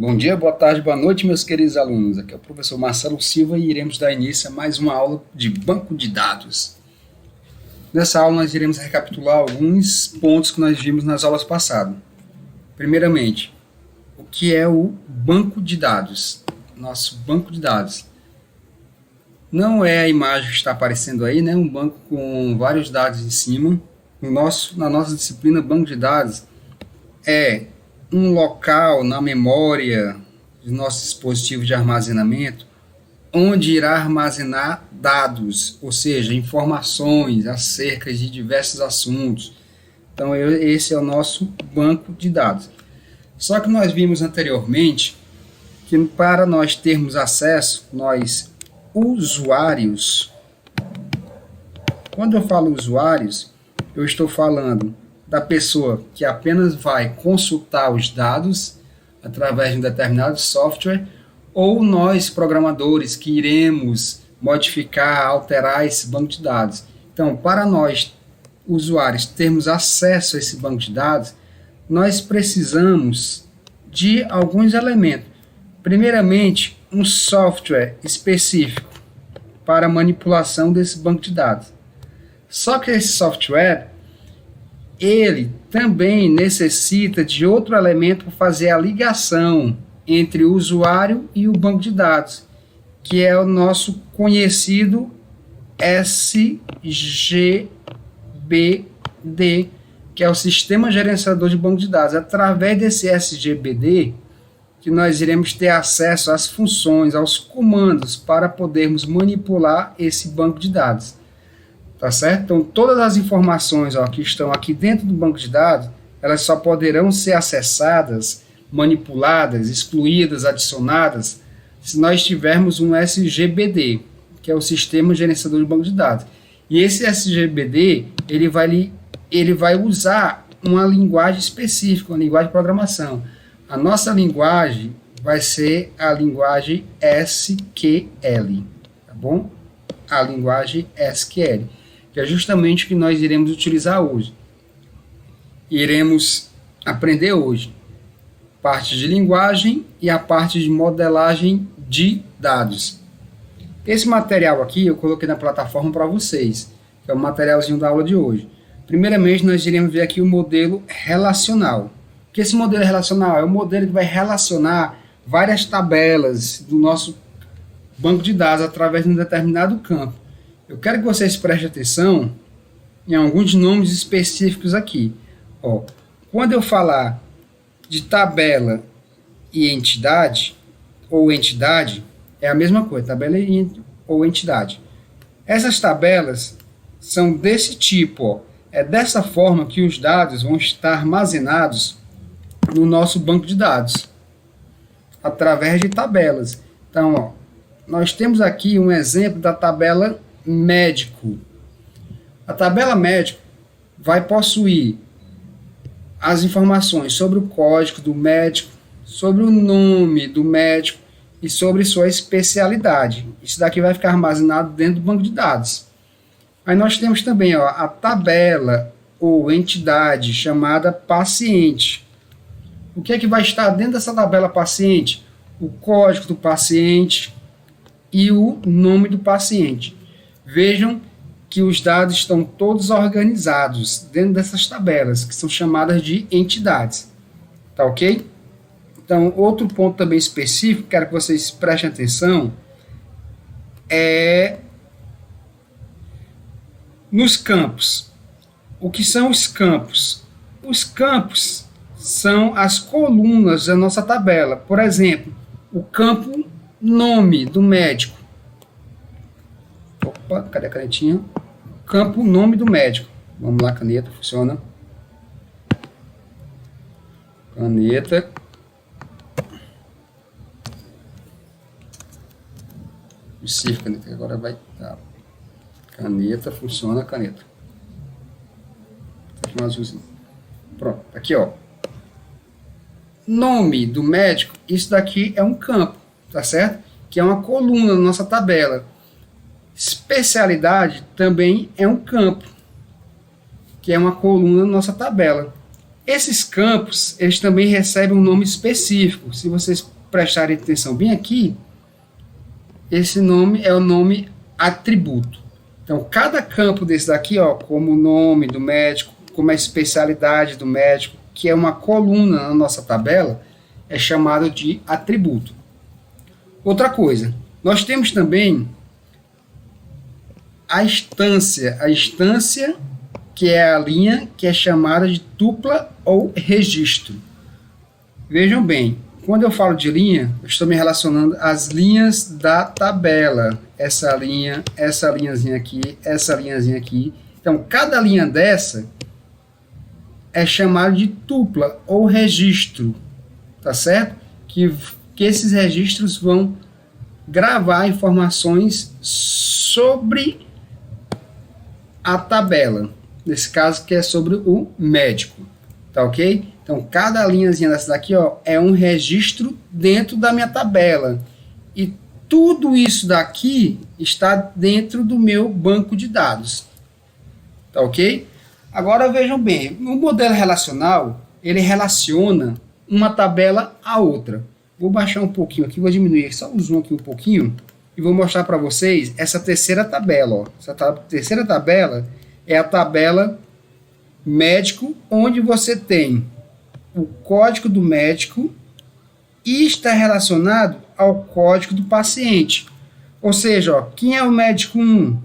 Bom dia, boa tarde, boa noite, meus queridos alunos. Aqui é o professor Marcelo Silva e iremos dar início a mais uma aula de banco de dados. Nessa aula nós iremos recapitular alguns pontos que nós vimos nas aulas passadas. Primeiramente, o que é o banco de dados? Nosso banco de dados. Não é a imagem que está aparecendo aí, né? Um banco com vários dados em cima. Na nossa disciplina, banco de dados é um local na memória dos nossos dispositivos de armazenamento onde irá armazenar dados, ou seja, informações acerca de diversos assuntos. Então, esse é o nosso banco de dados. Só que nós vimos anteriormente que para nós termos acesso, nós usuários, quando eu falo usuários, eu estou falando da pessoa que apenas vai consultar os dados através de um determinado software, ou nós, programadores, que iremos modificar, alterar esse banco de dados. Então, para nós, usuários, termos acesso a esse banco de dados, nós precisamos de alguns elementos. Primeiramente, um software específico para manipulação desse banco de dados. Só que esse software ele também necessita de outro elemento para fazer a ligação entre o usuário e o banco de dados, que é o nosso conhecido SGBD, que é o Sistema Gerenciador de Banco de Dados. Através desse SGBD, que nós iremos ter acesso às funções, aos comandos, para podermos manipular esse banco de dados. Tá certo? Então, todas as informações que estão aqui dentro do banco de dados, elas só poderão ser acessadas, manipuladas, excluídas, adicionadas, se nós tivermos um SGBD, que é o Sistema Gerenciador de Banco de Dados. E esse SGBD, ele vai usar uma linguagem específica, uma linguagem de programação. A nossa linguagem vai ser a linguagem SQL, tá bom? A linguagem SQL, que é justamente o que nós iremos utilizar hoje. Iremos aprender hoje parte de linguagem e a parte de modelagem de dados. Esse material aqui eu coloquei na plataforma para vocês, que é o materialzinho da aula de hoje. Primeiramente, nós iremos ver aqui o modelo relacional. O que esse modelo relacional é um modelo que vai relacionar várias tabelas do nosso banco de dados através de um determinado campo. Eu quero que vocês prestem atenção em alguns nomes específicos aqui. Quando eu falar de tabela e entidade, ou entidade, é a mesma coisa, tabela ou entidade. Essas tabelas são desse tipo, é dessa forma que os dados vão estar armazenados no nosso banco de dados, através de tabelas. Então, nós temos aqui um exemplo da tabela médico. A tabela médico vai possuir as informações sobre o código do médico, sobre o nome do médico e sobre sua especialidade. Isso daqui vai ficar armazenado dentro do banco de dados. Aí nós temos também a tabela ou entidade chamada paciente. O que é que vai estar dentro dessa tabela paciente? O código do paciente e o nome do paciente. Vejam que os dados estão todos organizados dentro dessas tabelas, que são chamadas de entidades. Tá ok? Então, outro ponto também específico, quero que vocês prestem atenção, é nos campos. O que são os campos? Os campos são as colunas da nossa tabela. Por exemplo, o campo nome do médico. Opa, cadê a canetinha? Campo nome do médico. Vamos lá, caneta, funciona. Caneta. Específica, caneta, agora vai dar. Caneta, funciona, caneta. Aqui um azulzinho. Pronto, aqui nome do médico, isso daqui é um campo, tá certo? Que é uma coluna na nossa tabela. Especialidade também é um campo, que é uma coluna na nossa tabela. Esses campos, eles também recebem um nome específico. Se vocês prestarem atenção bem aqui, esse nome é o nome atributo. Então, cada campo desse daqui, ó, como o nome do médico, como a especialidade do médico, que é uma coluna na nossa tabela, é chamado de atributo. Outra coisa, nós temos também a instância que é a linha que é chamada de tupla ou registro. Vejam bem, quando eu falo de linha, eu estou me relacionando às linhas da tabela. Essa linhazinha aqui, essa linhazinha aqui. Então, cada linha dessa é chamada de tupla ou registro, tá certo? Que esses registros vão gravar informações sobre a tabela. Nesse caso, que é sobre o médico, tá ok? Então, cada linhazinha dessa daqui, ó, é um registro dentro da minha tabela. E tudo isso daqui está dentro do meu banco de dados. Tá ok? Agora vejam bem, o modelo relacional, ele relaciona uma tabela a outra. Vou baixar um pouquinho aqui, vou diminuir só o zoom aqui um pouquinho e vou mostrar para vocês essa terceira tabela. Ó. Essa terceira tabela é a tabela médico, onde você tem o código do médico e está relacionado ao código do paciente. Ou seja, ó, quem é o médico 1?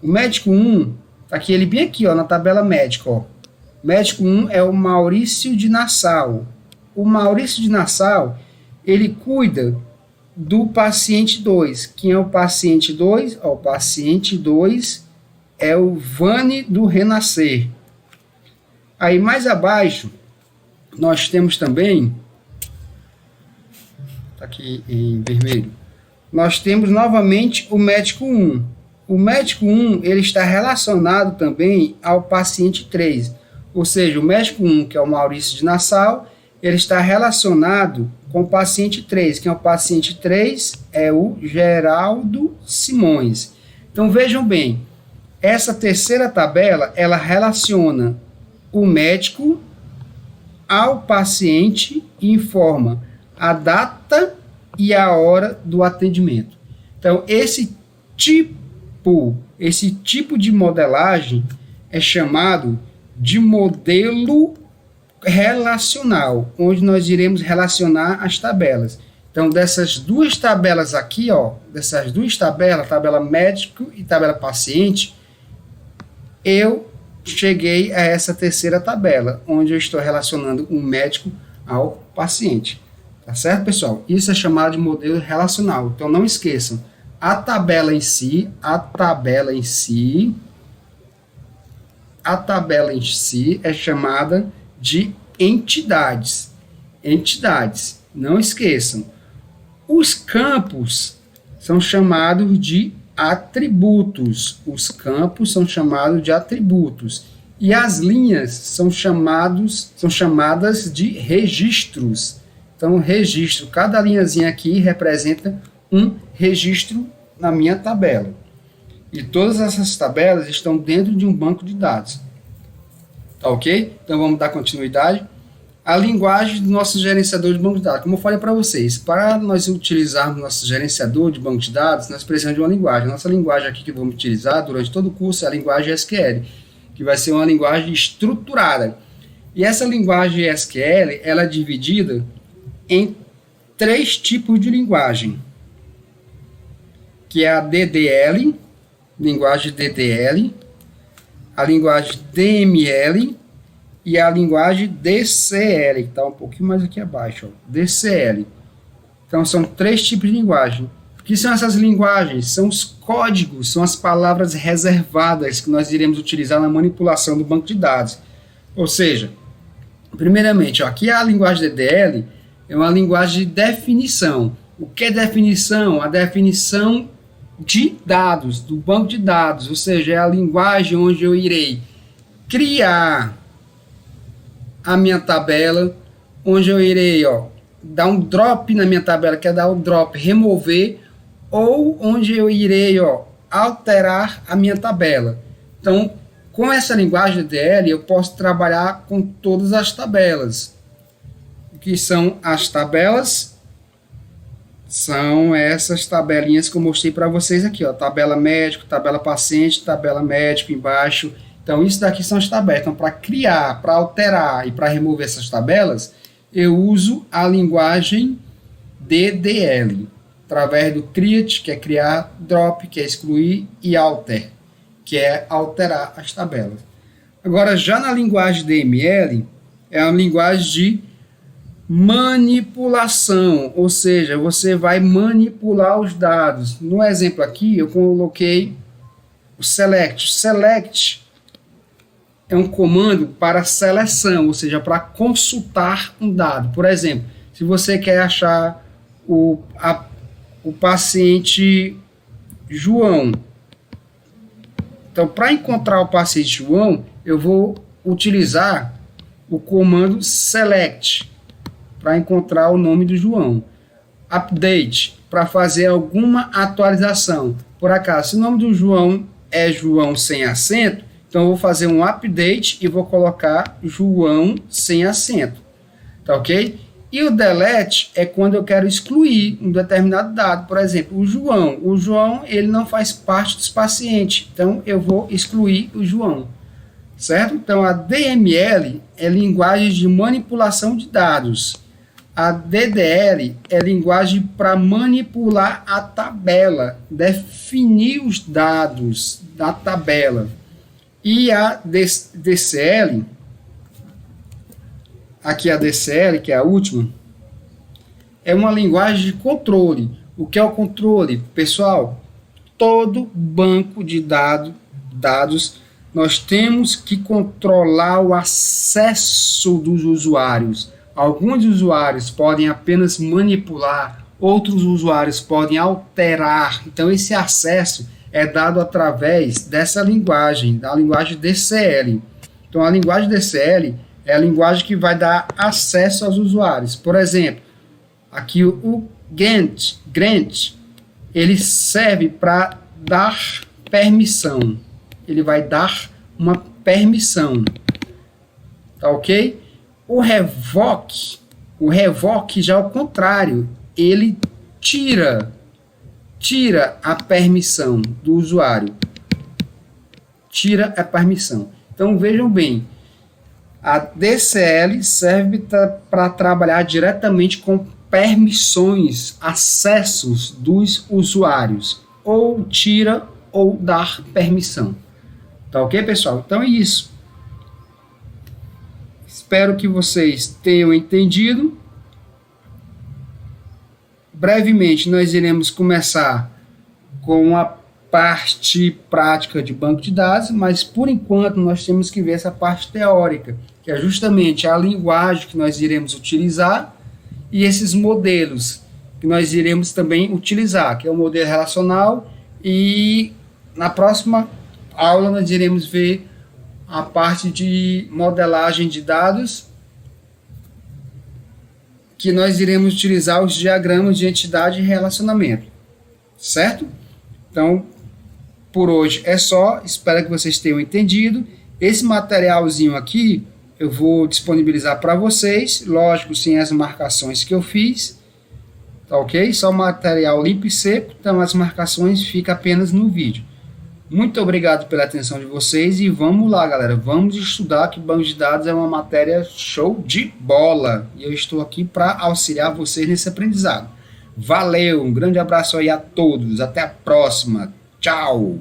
O médico 1, tá aqui, ele bem aqui, ó, na tabela médico. Ó. O médico 1 é o Maurício de Nassau. O Maurício de Nassau, ele cuida do paciente 2. Quem é o paciente 2? Ó, o paciente 2 é o Vane do Renascer. Aí mais abaixo, nós temos também, tá aqui em vermelho, nós temos novamente o médico 1. O médico 1, ele está relacionado também ao paciente 3. Ou seja, o médico 1, que é o Maurício de Nassau, ele está relacionado com o paciente 3. Quem é o paciente 3? É o Geraldo Simões. Então vejam bem, essa terceira tabela, ela relaciona o médico ao paciente e informa a data e a hora do atendimento. Então, esse tipo de modelagem é chamado de modelo relacional, onde nós iremos relacionar as tabelas. Então, dessas duas tabelas aqui, ó, dessas duas tabelas, tabela médico e tabela paciente, eu cheguei a essa terceira tabela, onde eu estou relacionando o médico ao paciente. Tá certo, pessoal? Isso é chamado de modelo relacional. Então, não esqueçam, a tabela em si é chamada de entidades. Entidades. Não esqueçam. Os campos são chamados de atributos. Os campos são chamados de atributos. E as linhas são chamadas de registros. Então, registro, cada linhazinha aqui representa um registro na minha tabela. E todas essas tabelas estão dentro de um banco de dados. Tá ok? Então, vamos dar continuidade. A linguagem do nosso gerenciador de banco de dados. Como eu falei para vocês, para nós utilizarmos nosso gerenciador de banco de dados, nós precisamos de uma linguagem. Nossa linguagem aqui que vamos utilizar durante todo o curso é a linguagem SQL, que vai ser uma linguagem estruturada. E essa linguagem SQL, ela é dividida em 3 tipos de linguagem, que é a DDL, linguagem DDL, a linguagem DML e a linguagem DCL, que está um pouquinho mais aqui abaixo, ó, DCL. Então, são 3 tipos de linguagem. O que são essas linguagens? São os códigos, são as palavras reservadas que nós iremos utilizar na manipulação do banco de dados. Ou seja, primeiramente, ó, aqui a linguagem DDL é uma linguagem de definição. O que é definição? A definição de dados, do banco de dados, ou seja, é a linguagem onde eu irei criar a minha tabela, onde eu irei, ó, dar um drop na minha tabela, que é dar o drop, remover, ou onde eu irei, ó, alterar a minha tabela. Então, Com essa linguagem DDL, eu posso trabalhar com todas as tabelas. O que são as tabelas? São essas tabelinhas que eu mostrei para vocês aqui, ó, tabela médico, tabela paciente, tabela médico embaixo. Então, isso daqui são as tabelas. Então, para criar, para alterar e para remover essas tabelas, eu uso a linguagem DDL, através do create, que é criar, drop, que é excluir, e alter, que é alterar as tabelas. Agora, já na linguagem DML, é uma linguagem de manipulação, ou seja, você vai manipular os dados. No exemplo aqui, eu coloquei o select. Select é um comando para seleção, ou seja, para consultar um dado. Por exemplo, se você quer achar o paciente João, então, para encontrar o paciente João, eu vou utilizar o comando select para encontrar o nome do João. Update, para fazer alguma atualização. Por acaso, se o nome do João é João sem acento, então eu vou fazer um update e vou colocar João sem acento. Tá ok? E o delete é quando eu quero excluir um determinado dado. Por exemplo, o João. O João, ele não faz parte dos pacientes. Então, eu vou excluir o João. Certo? Então, a DML é linguagem de manipulação de dados. A DDL é linguagem para manipular a tabela, definir os dados da tabela. E a DCL, aqui a DCL, que é a última, é uma linguagem de controle. O que é o controle? Pessoal, todo banco de dados, nós temos que controlar o acesso dos usuários. Alguns usuários podem apenas manipular, outros usuários podem alterar. Então, esse acesso é dado através dessa linguagem, da linguagem DCL. Então, a linguagem DCL é a linguagem que vai dar acesso aos usuários. Por exemplo, aqui o grant, ele serve para dar permissão. Ele vai dar uma permissão. Tá ok? O revoke já é o contrário. Ele tira a permissão do usuário. Tira a permissão. Então, vejam bem. A DCL serve para trabalhar diretamente com permissões, acessos dos usuários. Ou tira ou dar permissão. Tá ok, pessoal? Então é isso. Espero que vocês tenham entendido. Brevemente, nós iremos começar com a parte prática de banco de dados, mas por enquanto nós temos que ver essa parte teórica, que é justamente a linguagem que nós iremos utilizar e esses modelos que nós iremos também utilizar, que é o modelo relacional, e na próxima aula nós iremos ver a parte de modelagem de dados, que nós iremos utilizar os diagramas de entidade e relacionamento, certo? Então, por hoje é só, espero que vocês tenham entendido. Esse materialzinho aqui eu vou disponibilizar para vocês, lógico, sem as marcações que eu fiz, tá ok? Só material limpo e seco, então as marcações ficam apenas no vídeo. Muito obrigado pela atenção de vocês e vamos lá, galera, vamos estudar, que banco de dados é uma matéria show de bola e eu estou aqui para auxiliar vocês nesse aprendizado. Valeu, um grande abraço aí a todos, até a próxima, tchau!